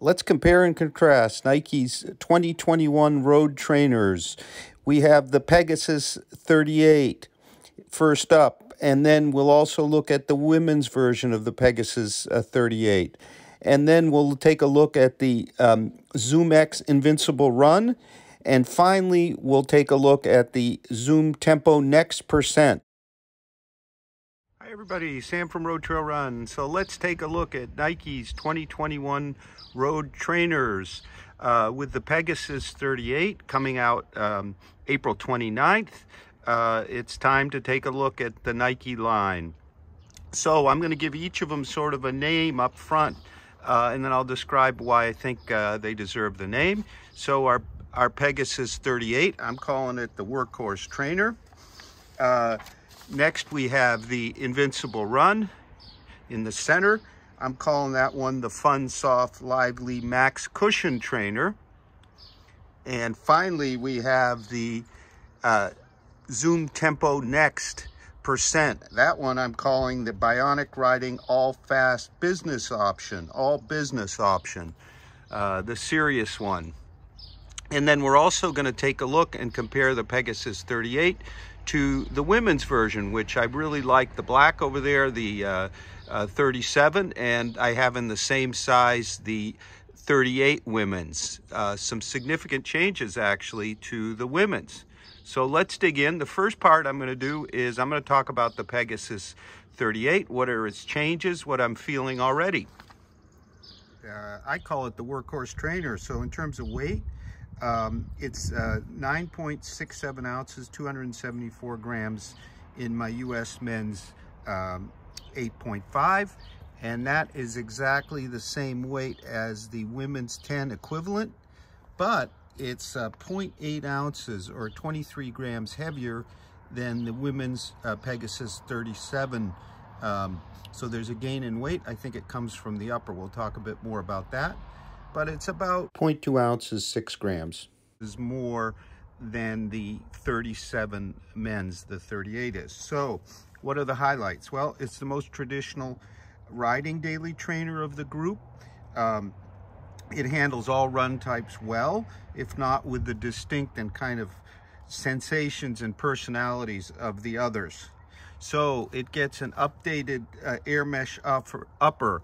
Let's compare and contrast Nike's 2021 road trainers. We have the Pegasus 38 first up, and then we'll also look at the women's version of the Pegasus 38. And then we'll take a look at the ZoomX Invincible Run. And finally, we'll take a look at the Zoom Tempo Next %. Hi everybody, Sam from RoadTrailRun. So let's take a look at Nike's 2021 road trainers with the Pegasus 38 coming out April 29th. It's time to take a look at the Nike line. So I'm going to give each of them sort of a name up front, and then I'll describe why I think they deserve the name. So our Pegasus 38, I'm calling it the workhorse trainer. Next we have the Invincible Run in the center. I'm calling that one the Fun, Soft, Lively Max Cushion Trainer. And finally we have the Zoom Tempo Next %. That one I'm calling the Bionic Riding All Fast Business Option, All Business Option, the serious one. And then we're also going to take a look and compare the Pegasus 38 to the women's version, which I really like the black over there, the 37, and I have in the same size the 38 women's. Some significant changes actually to the women's. So let's dig in. The first part I'm going to do is I'm going to talk about the Pegasus 38, what are its changes, what I'm feeling already. I call it the workhorse trainer. So in terms of weight, it's 9.67 ounces, 274 grams in my US men's 8.5, and that is exactly the same weight as the women's 10 equivalent, but it's 0.8 ounces or 23 grams heavier than the women's Pegasus 37. So there's a gain in weight. I think it comes from the upper. We'll talk a bit more about that. But it's about 0.2 ounces, 6 grams. Is more than the 37 men's, the 38 is. So what are the highlights? Well, it's the most traditional riding daily trainer of the group. It handles all run types well, if not with the distinct and kind of sensations and personalities of the others. So it gets an updated air mesh upper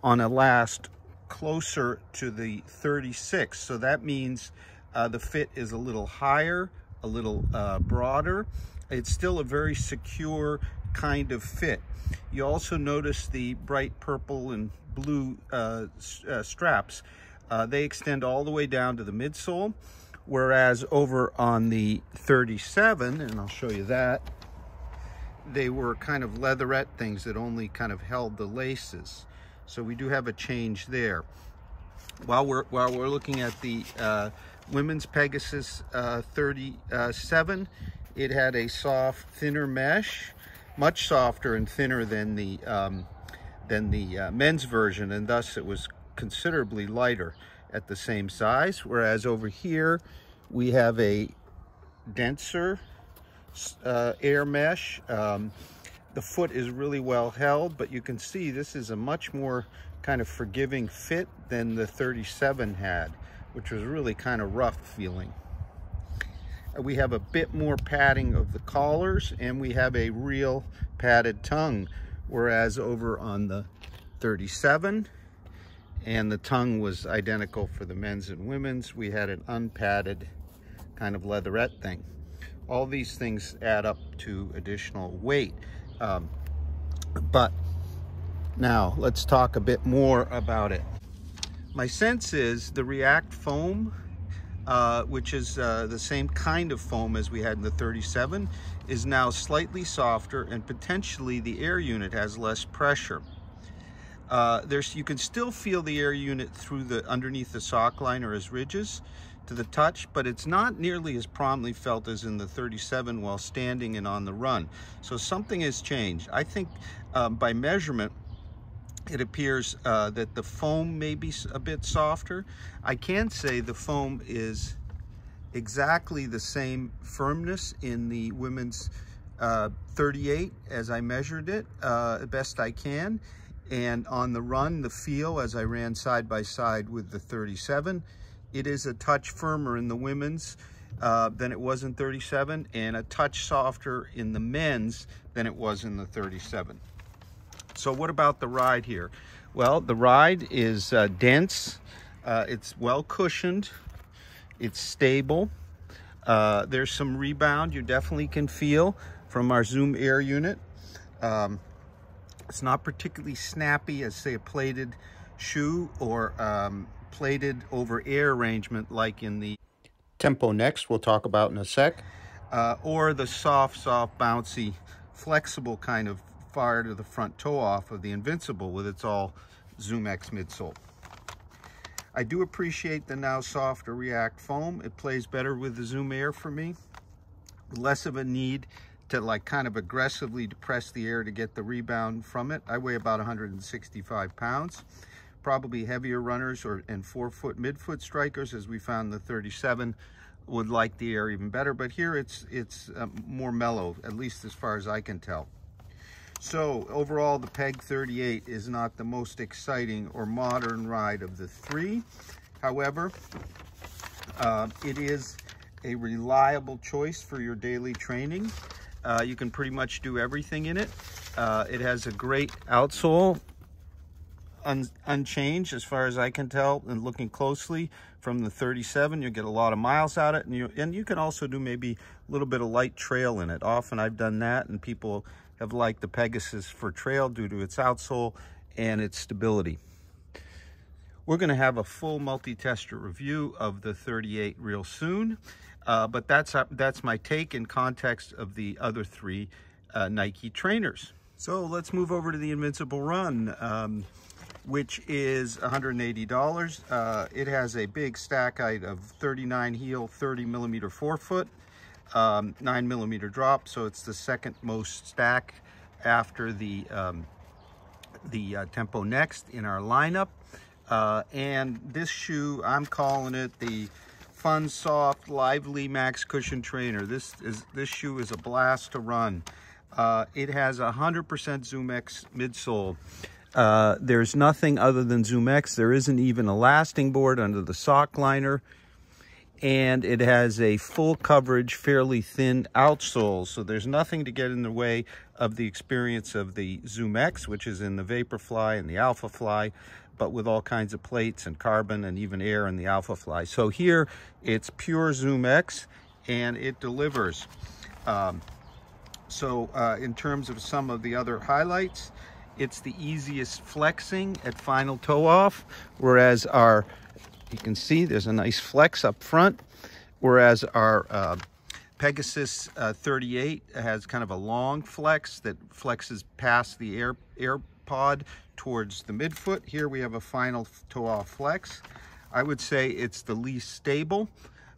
on a last closer to the 36. So that means the fit is a little higher, a little broader. It's still a very secure kind of fit. You also notice the bright purple and blue straps. They extend all the way down to the midsole, whereas over on the 37, and I'll show you that, they were kind of leatherette things that only kind of held the laces. So we do have a change there. While we're looking at the women's Pegasus 37, it had a soft, thinner mesh, much softer and thinner than the men's version, and thus it was considerably lighter at the same size. Whereas over here we have a denser air mesh. The foot is really well held, but you can see this is a much more kind of forgiving fit than the 37 had, which was really kind of rough feeling. We have a bit more padding of the collars, and we have a real padded tongue, whereas over on the 37, and the tongue was identical for the men's and women's, we had an unpadded kind of leatherette thing. All these things add up to additional weight. But now let's talk a bit more about it. My sense is the React foam, which is the same kind of foam as we had in the 37, is now slightly softer, and potentially the air unit has less pressure. You can still feel the air unit through underneath the sock line or as ridges to the touch, but it's not nearly as prominently felt as in the 37 while standing and on the run. So something has changed. I think by measurement, it appears that the foam may be a bit softer. I can say the foam is exactly the same firmness in the women's 38 as I measured it, best I can. And on the run, the feel, as I ran side by side with the 37, it is a touch firmer in the women's than it was in 37, and a touch softer in the men's than it was in the 37. So what about the ride here? Well, the ride is dense, it's well cushioned, it's stable. There's some rebound you definitely can feel from our Zoom Air unit. It's not particularly snappy as, say, a plated shoe or plated over air arrangement like in the Tempo Next, we'll talk about in a sec, or the soft, bouncy, flexible kind of far to the front toe off of the Invincible with its all ZoomX midsole. I do appreciate the now softer React foam. It plays better with the Zoom Air for me. Less of a need to like kind of aggressively depress the air to get the rebound from it. I weigh about 165 pounds. Probably heavier runners and 4-foot midfoot strikers, as we found the 37, would like the air even better. But here it's more mellow, at least as far as I can tell. So overall, the Peg 38 is not the most exciting or modern ride of the three. However, it is a reliable choice for your daily training. You can pretty much do everything in it. It has a great outsole, unchanged as far as I can tell, and looking closely from the 37, you'll get a lot of miles out of it, and you can also do maybe a little bit of light trail in it. Often I've done that, and people have liked the Pegasus for trail due to its outsole and its stability. We're going to have a full multi-tester review of the 38 real soon, but that's my take in context of the other three Nike trainers. So let's move over to the Invincible Run, which is $180. It has a big stack height of 39 heel, 30 millimeter forefoot, 9 millimeter drop, so it's the second most stack after the Tempo Next in our lineup. And this shoe, I'm calling it the Fun, Soft, Lively Max Cushion Trainer. This shoe is a blast to run. It has 100% ZoomX midsole. There's nothing other than ZoomX. There isn't even a lasting board under the sock liner. And it has a full coverage, fairly thin outsole. So there's nothing to get in the way of the experience of the ZoomX, which is in the Vaporfly and the Alphafly, but with all kinds of plates and carbon and even air in the Alphafly. So here it's pure ZoomX and it delivers. In terms of some of the other highlights, it's the easiest flexing at final toe off, whereas you can see there's a nice flex up front, whereas our Pegasus 38 has kind of a long flex that flexes past the air pod towards the midfoot. Here we have a final toe off flex. I would say it's the least stable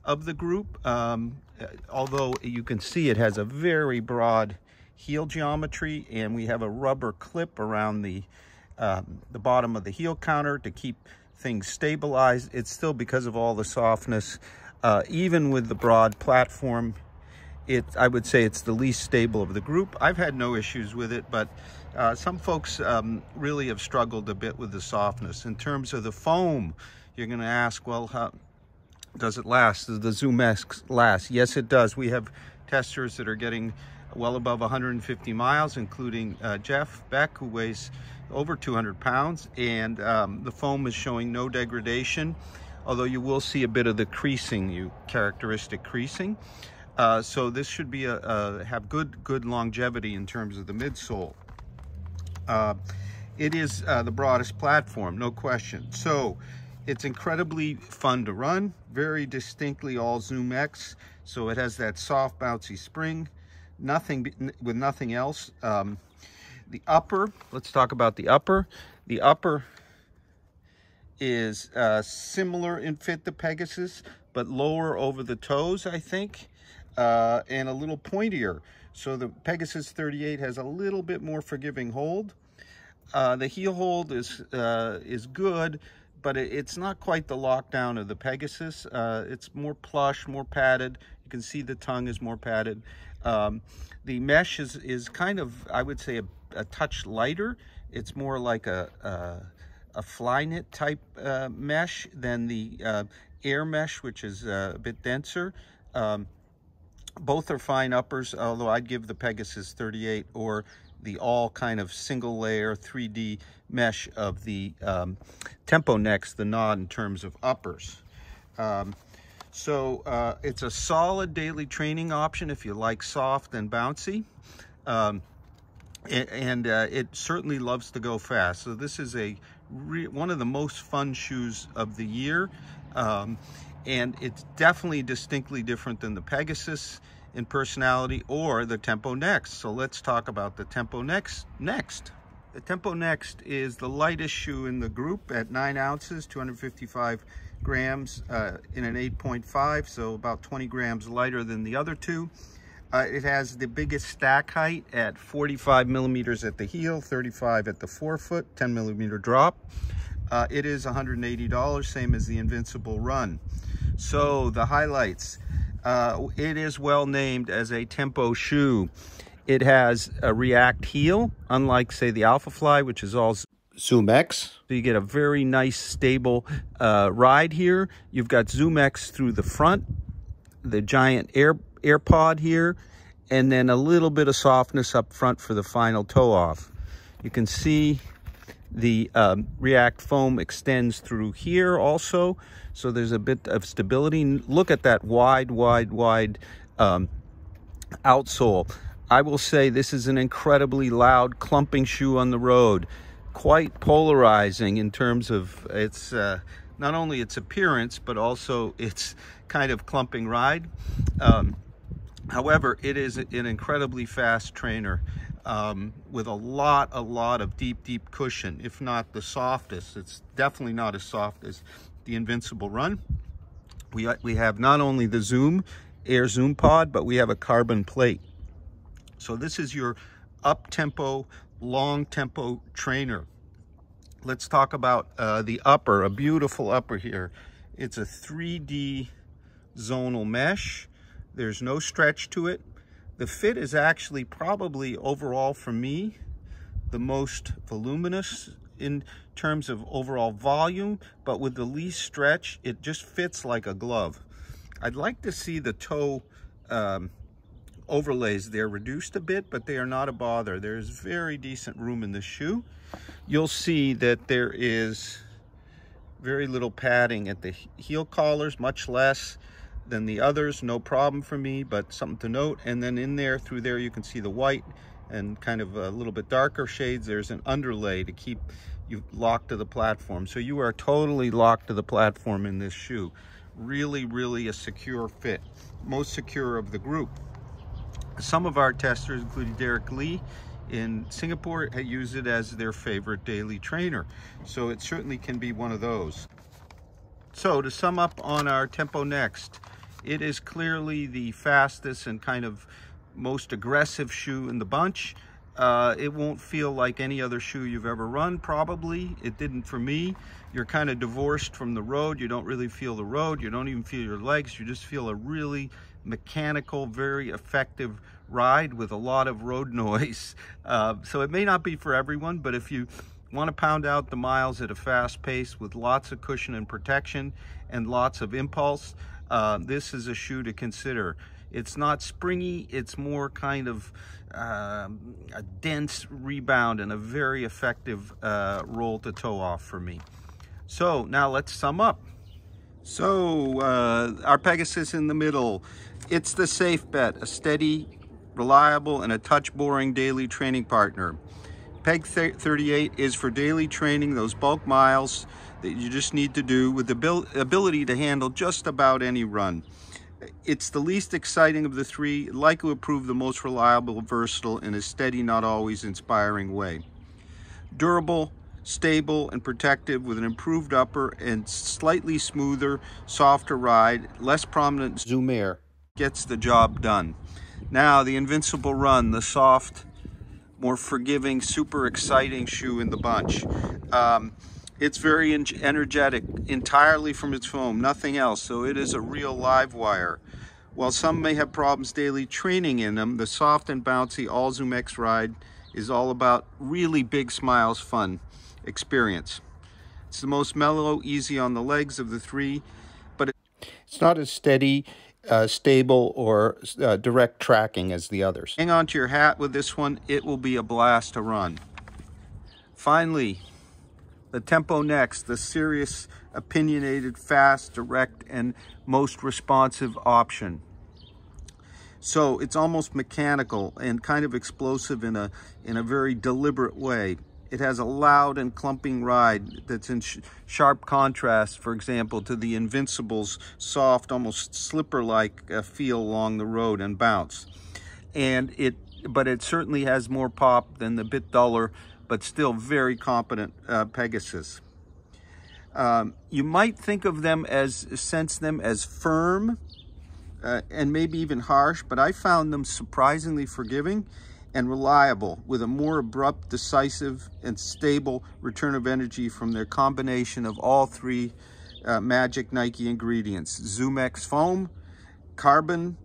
of the group, although you can see it has a very broad heel geometry, and we have a rubber clip around the bottom of the heel counter to keep things stabilized. It's still, because of all the softness, even with the broad platform, I would say it's the least stable of the group. I've had no issues with it, but some folks really have struggled a bit with the softness. In terms of the foam, you're going to ask, well, how does it last? Does the ZoomX last? Yes, it does. We have testers that are getting well above 150 miles, including Jeff Beck, who weighs over 200 pounds, and the foam is showing no degradation, although you will see a bit of the creasing, characteristic creasing. So this should be have good longevity in terms of the midsole. It is the broadest platform, no question. So it's incredibly fun to run, very distinctly all ZoomX. So it has that soft, bouncy spring, with nothing else. The upper, let's talk about the upper. The upper is similar in fit to Pegasus, but lower over the toes, I think, and a little pointier. So the Pegasus 38 has a little bit more forgiving hold. The heel hold is good, but it's not quite the lockdown of the Pegasus. It's more plush, more padded. You can see the tongue is more padded. The mesh is kind of, I would say, a touch lighter It's more like a fly knit type mesh than the air mesh, which is a bit denser. Both are fine uppers, although I'd give the Pegasus 38 or the all kind of single layer 3D mesh of the Tempo Next, the Nod, in terms of uppers. It's a solid daily training option if you like soft and bouncy. It certainly loves to go fast. So this is one of the most fun shoes of the year. And it's definitely distinctly different than the Pegasus in personality or the Tempo Next. So let's talk about the Tempo Next next. The Tempo Next is the lightest shoe in the group at 9 ounces, 255 grams in an 8.5, so about 20 grams lighter than the other two. It has the biggest stack height at 45 millimeters at the heel, 35 at the forefoot, 10 millimeter drop. It is $180, same as the Invincible Run. So the highlights, it is well named as a tempo shoe. It has a React heel, unlike say the Alpha Fly, which is all ZoomX. So you get a very nice stable ride here. You've got ZoomX through the front, the giant air pod here, and then a little bit of softness up front for the final toe off. You can see the React foam extends through here also, so there's a bit of stability. Look at that wide outsole. I will say this is an incredibly loud clumping shoe on the road, quite polarizing in terms of its not only its appearance but also its kind of clumping ride. However, it is an incredibly fast trainer with a lot of deep cushion, if not the softest. It's definitely not as soft as the Invincible Run. We have not only the Air Zoom pod, but we have a carbon plate. So this is your up-tempo, long-tempo trainer. Let's talk about the upper, a beautiful upper here. It's a 3D zonal mesh. There's no stretch to it. The fit is actually probably overall for me the most voluminous in terms of overall volume, but with the least stretch, it just fits like a glove. I'd like to see the toe overlays there reduced a bit, but they are not a bother. There's very decent room in the shoe. You'll see that there is very little padding at the heel collars, much less than the others. No problem for me, but something to note. And then in there, through there, you can see the white and kind of a little bit darker shades. There's an underlay to keep you locked to the platform. So you are totally locked to the platform in this shoe. Really a secure fit, most secure of the group. Some of our testers, including Derek Lee in Singapore, use it as their favorite daily trainer. So it certainly can be one of those. So to sum up on our Tempo Next, it is clearly the fastest and kind of most aggressive shoe in the bunch. It won't feel like any other shoe you've ever run, probably. It didn't for me. You're kind of divorced from the road. You don't really feel the road. You don't even feel your legs. You just feel a really mechanical, very effective ride with a lot of road noise. So it may not be for everyone, but if you want to pound out the miles at a fast pace with lots of cushion and protection and lots of impulse, this is a shoe to consider. It's not springy, it's more kind of a dense rebound and a very effective roll to toe off for me. So now let's sum up. So our Pegasus in the middle, it's the safe bet, a steady, reliable, and a touch boring daily training partner. Peg 38 is for daily training, those bulk miles that you just need to do with the ability to handle just about any run. It's the least exciting of the three, likely to prove the most reliable, versatile, in a steady, not always inspiring way. Durable, stable, and protective with an improved upper and slightly smoother, softer ride, less prominent Zoom Air. Gets the job done. Now the Invincible Run, the soft, more forgiving, super exciting shoe in the bunch. It's very energetic, entirely from its foam, nothing else, so it is a real live wire. While some may have problems daily training in them, the soft and bouncy all ZoomX ride is all about really big smiles, fun experience. It's the most mellow, easy on the legs of the three, but it's not as steady, stable, or direct tracking as the others. Hang on to your hat with this one. It will be a blast to run. Finally, the Tempo Next, the serious, opinionated, fast, direct, and most responsive option. So it's almost mechanical and kind of explosive in a very deliberate way. It has a loud and clumping ride that's in sharp contrast, for example, to the Invincible's soft, almost slipper-like feel along the road and bounce. But it certainly has more pop than the bit duller, but still very competent Pegasus. You might think of them sense them as firm and maybe even harsh, but I found them surprisingly forgiving and reliable, with a more abrupt, decisive, and stable return of energy from their combination of all three magic Nike ingredients: ZoomX foam, carbon,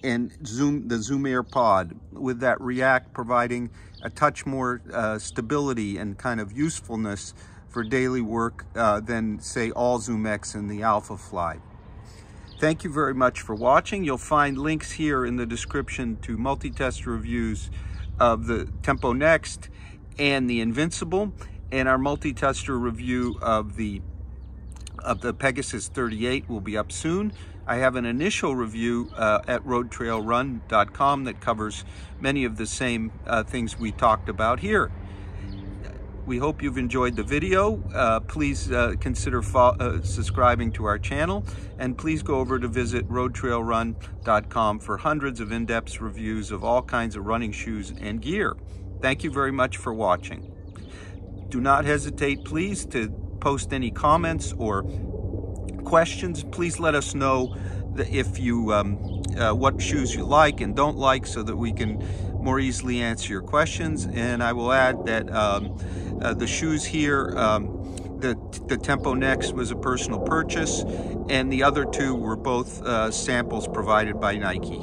and the Zoom Air pod, with that React providing a touch more stability and kind of usefulness for daily work than, say, all ZoomX and the Alpha Fly. Thank you very much for watching. You'll find links here in the description to multi-test reviews of the Tempo Next and the Invincible, and our multi-tester review of the Pegasus 38 will be up soon. I have an initial review at RoadTrailRun.com that covers many of the same things we talked about here. We hope you've enjoyed the video. Please consider subscribing to our channel, and please go over to visit RoadTrailRun.com for hundreds of in-depth reviews of all kinds of running shoes and gear. Thank you very much for watching. Do not hesitate, please, to post any comments or questions. Please let us know if you what shoes you like and don't like, so that we can more easily answer your questions. And I will add that the shoes here, the Tempo Next was a personal purchase, and the other two were both samples provided by Nike.